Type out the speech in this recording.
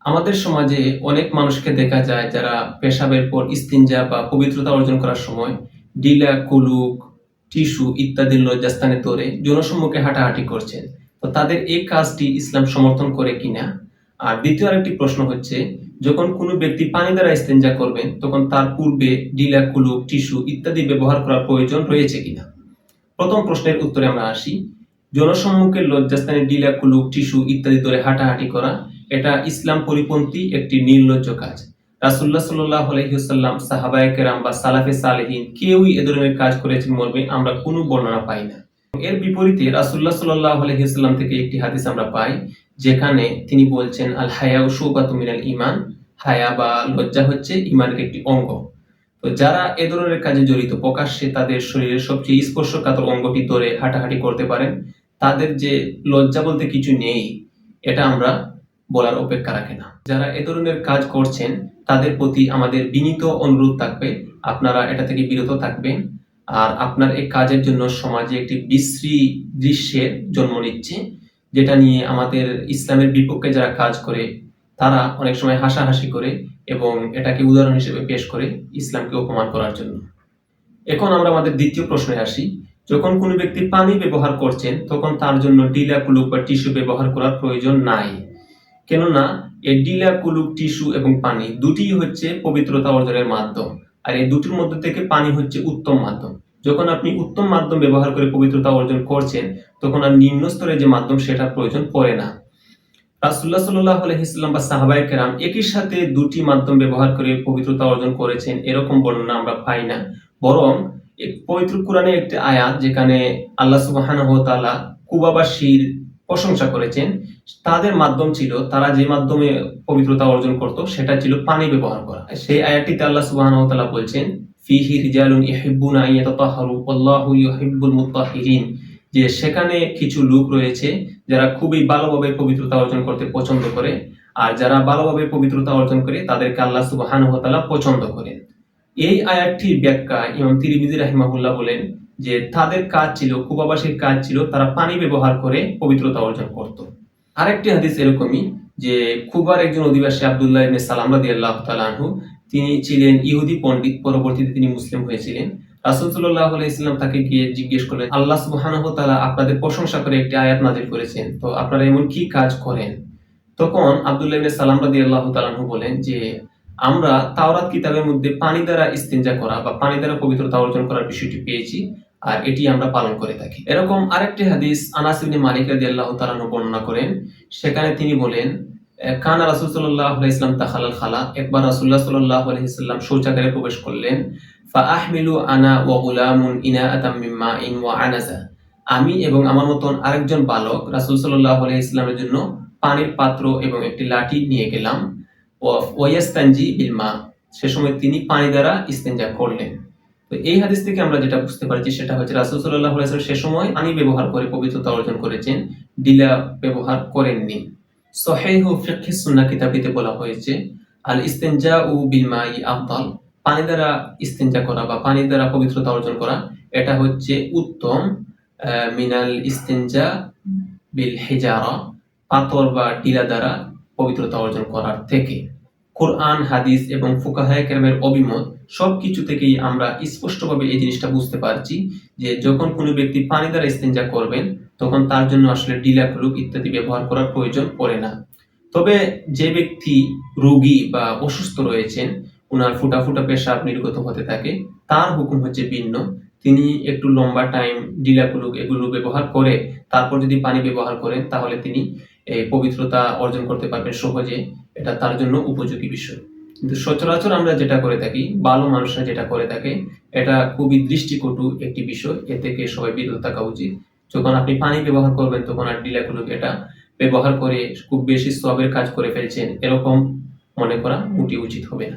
আমাদের সমাজে অনেক মানুষকে দেখা যায় যারা পেশাবের পর ইস্তিনজা বা পবিত্রতা অর্জন করার সময় ডিলা, কুলুক, টিস্যু ইত্যাদি লজ্জাস্থানে ধরে জনসম্মুখে হাঁটাহাঁটি করছেন। তো তাদের এই কাজটি ইসলাম সমর্থন করে কিনা? আর দ্বিতীয় আরেকটি প্রশ্ন হচ্ছে, যখন কোনো ব্যক্তি পানি দ্বারা ইস্তেঞ্জা করবেন তখন তার পূর্বে ডিলা, কুলুক, টিস্যু ইত্যাদি ব্যবহার করার প্রয়োজন রয়েছে কিনা? প্রথম প্রশ্নের উত্তরে আমরা আসি। জনসম্মুখে লজ্জাস্থানে ডিলা, কুলুক, টিস্যু ইত্যাদি ধরে হাঁটাহাঁটি করা এটা ইসলাম পরিপন্থী একটি নির্লজ্জ কাজ। রাসূলুল্লাহ সাল্লাল্লাহু আলাইহি ওয়াসাল্লাম, সাহাবায়ে কেরাম বা সালাফে সালেহিন কেউই এ ধরনের কাজ করেছেন মর্মে আমরা কোনো বর্ণনা পাই না। এর বিপরীতে রাসূলুল্লাহ সাল্লাল্লাহু আলাইহি ওয়াসাল্লাম থেকে একটি হাদিস আমরা পাই, যেখানে তিনি বলছেন, আল হায়াউ শুবাতুম মিনাল ঈমান, হায়া বা লজ্জা হচ্ছে ঈমানের একটি অঙ্গ। তো যারা এ ধরনের কাজে জড়িত, প্রকাশ্যে তাদের শরীরের সবচেয়ে স্পর্শকাতর অঙ্গটি ধরে হাঁটাহাঁটি করতে পারেন, তাদের যে লজ্জা বলতে কিছু নেই এটা আমরা বলার অপেক্ষা রাখে না। যারা এ ধরনের কাজ করছেন তাদের প্রতি আমাদের বিনীত অনুরোধ থাকবে, আপনারা এটা থেকে বিরত থাকবেন। আর আপনার এই কাজের জন্য সমাজে একটি বিশ্রী দৃশ্যের জন্ম নিচ্ছে, যেটা নিয়ে আমাদের ইসলামের বিপক্ষে যারা কাজ করে তারা অনেক সময় হাসাহাসি করে এবং এটাকে উদাহরণ হিসেবে পেশ করে ইসলামকে অপমান করার জন্য। এখন আমরা আমাদের দ্বিতীয় প্রশ্নে আসি। যখন কোনো ব্যক্তি পানি ব্যবহার করছেন তখন তার জন্য ডিলা, কুলুক বা টিস্যু ব্যবহার করার প্রয়োজন নাই। কেননা এই ডিলা, কুলুক, টিস্যু এবং পানি দুটিই হচ্ছে পবিত্রতা অর্জনের মাধ্যম। আর এই দুটির মধ্যে থেকে পানি হচ্ছে উত্তম মাধ্যম। যখন আপনি উত্তম মাধ্যম ব্যবহার করে পবিত্রতা অর্জন করছেন তখন আর নিম্ন স্তরের যে মাধ্যম সেটার প্রয়োজন পড়ে না। রাসূলুল্লাহ সাল্লাল্লাহু আলাইহি ওয়াসাল্লাম বা সাহাবায়ে কেরাম একই সাথে দুটি মাধ্যম ব্যবহার করে পবিত্রতা অর্জন করেছেন এরকম বর্ণনা আমরা পাই না। বরং পবিত্র কোরআনে একটি আয়াত যেখানে আল্লাহ সুবহানাহু ওয়া তাআলা কুবাবাসীর প্রশংসা করেছেন, তাদের মাধ্যম ছিল, তারা যে মাধ্যমে পবিত্রতা অর্জন করত সেটা ছিল পানি ব্যবহার করা। সেই আয়াতটিতে আল্লাহ সুবহানাহু ওয়া তাআলা বলছেন, ফিহি রিজালুন ইউহিব্বুনা আন ইয়াতাতাহহারু ওয়াল্লাহু ইউহিব্বুল মুত্তাহহিরিন, যে সেখানে কিছু লোক রয়েছে যারা খুবই ভালোভাবে পবিত্রতা অর্জন করতে পছন্দ করে, আর যারা ভালোভাবে পবিত্রতা অর্জন করে তাদেরকে আল্লাহ সুবহানাহু ওয়া তাআলা পছন্দ করেন। এই আয়াতটির ব্যাখ্যা ইমাম তিরমিজি রাহিমাহুল্লাহ বলেন যে তাদের কাজ ছিল, কুবাবাসীর কাজ ছিল, তারা পানি ব্যবহার করে পবিত্রতা অর্জন করত। আরেকটি হাদিস এরকমই, যে কুবার একজন অধিবাসী আব্দুল্লাহ ইবনে সালাম রাদিয়াল্লাহু তাআলা আনহু, তিনি ছিলেন ইহুদি পণ্ডিত, পরবর্তীতে তিনি মুসলিম হয়েছিলেন। রাসূল সাল্লাল্লাহু আলাইহি ওয়াসাল্লাম তাকে গিয়ে জিজ্ঞেস করলেন, আল্লাহ সুবহানাহু ওয়া তাআলা আপনাদের প্রশংসা করে একটি আয়াত নাযিল করেছেন, তো আপনারা এমন কি কাজ করেন? তখন আব্দুল্লাহ ইবনে সালাম রাদিয়াল্লাহু তাআলা আনহু বলেন যে আমরা তাওরাত কিতাবের মধ্যে পানি দ্বারা ইস্তিনজা করা বা পানি দ্বারা পবিত্রতা অর্জন করার বিষয়টি পেয়েছি, আর এটি আমরা পালন করে থাকি। এরকম আরেকটি হাদিস আনাস ইবনে মালিক রাদিয়াল্লাহু তাআলা আনহু বর্ণনা করেন। সেখানে তিনি বলেন, কানা রাসূল সাল্লাল্লাহু আলাইহি ওয়াসাল্লাম তাখালাল খালা, একবার রাসূলুল্লাহ সাল্লাল্লাহু আলাইহি ওয়াসাল্লাম শৌচাগারে প্রবেশ করলেন। ফা আহমিলু আনা ওয়া গুলামুন ইনাআতাম মিন মাইন ওয়া আনাজা, আমি এবং আমার মতন আরেকজন বালক রাসূল সাল্লাল্লাহু আলাইহি ওয়াসাল্লামের জন্য পানির পাত্র এবং একটি লাঠি নিয়ে গেলাম। ওয়াইয়াস্তানজি বিল মা, সে সময় তিনি পানি দ্বারা ইস্তেঞ্জা করলেন। তো এই হাদিস থেকে আমরা যেটা বুঝতে পারছি সেটা হচ্ছে রাসূল সাল্লাল্লাহু আলাইহি ওয়াসাল্লাম সে সময় পানি ব্যবহার করে পবিত্রতা অর্জন করেছেন, ডিলা ব্যবহার করেননি। সহিহ ফিকহ সুন্নাহ কিতাবটিতে বলা হয়েছে, আল ইস্তিনজাউ বিল মাই আফদাল, পানি দ্বারা ইস্তিনজা করা বা পানি দ্বারা পবিত্রতা অর্জন করা এটা হচ্ছে উত্তম মিনাল ইস্তিনজা বিল হিজারা, পাথর বা ডিলা দ্বারা পবিত্রতা অর্জন করার থেকে। কোরআন, হাদিস এবং ফুকাহায়ে কেরামের অভিমত সবকিছু থেকেই আমরা স্পষ্টভাবে এই জিনিসটা বুঝতে পারছি যে যখন কোনো ব্যক্তি পানি দ্বারা ইস্তেঞ্জা করবেন তখন তার জন্য আসলে ডিলা, কুলুক ইত্যাদি ব্যবহার করার প্রয়োজন পড়ে না। তবে যে ব্যক্তি রোগী বা অসুস্থ রয়েছেন, ওনার ফুটা ফুটা পেশাব নির্গত হতে থাকে, তার হুকুম হচ্ছে ভিন্ন। তিনি একটু লম্বা টাইম ডিলা, কুলুক এগুলো ব্যবহার করে তারপর যদি পানি ব্যবহার করেন তাহলে তিনি এই পবিত্রতা অর্জন করতে পারবেন সহজে, এটা তার জন্য উপযোগী বিষয়। কিন্তু সচরাচর আমরা যেটা করে থাকি, ভালো মানুষরা যেটা করে থাকে, এটা খুবই দৃষ্টিকটু একটি বিষয়, এ থেকে সবাই বিরত থাকা উচিত। যখন আপনি পানি ব্যবহার করবেন তখন আর ডিলা, কুলুক এটা ব্যবহার করে খুব বেশি সওয়াবের কাজ করে ফেলছেন এরকম মনে করা মোটেই উচিত হবে না।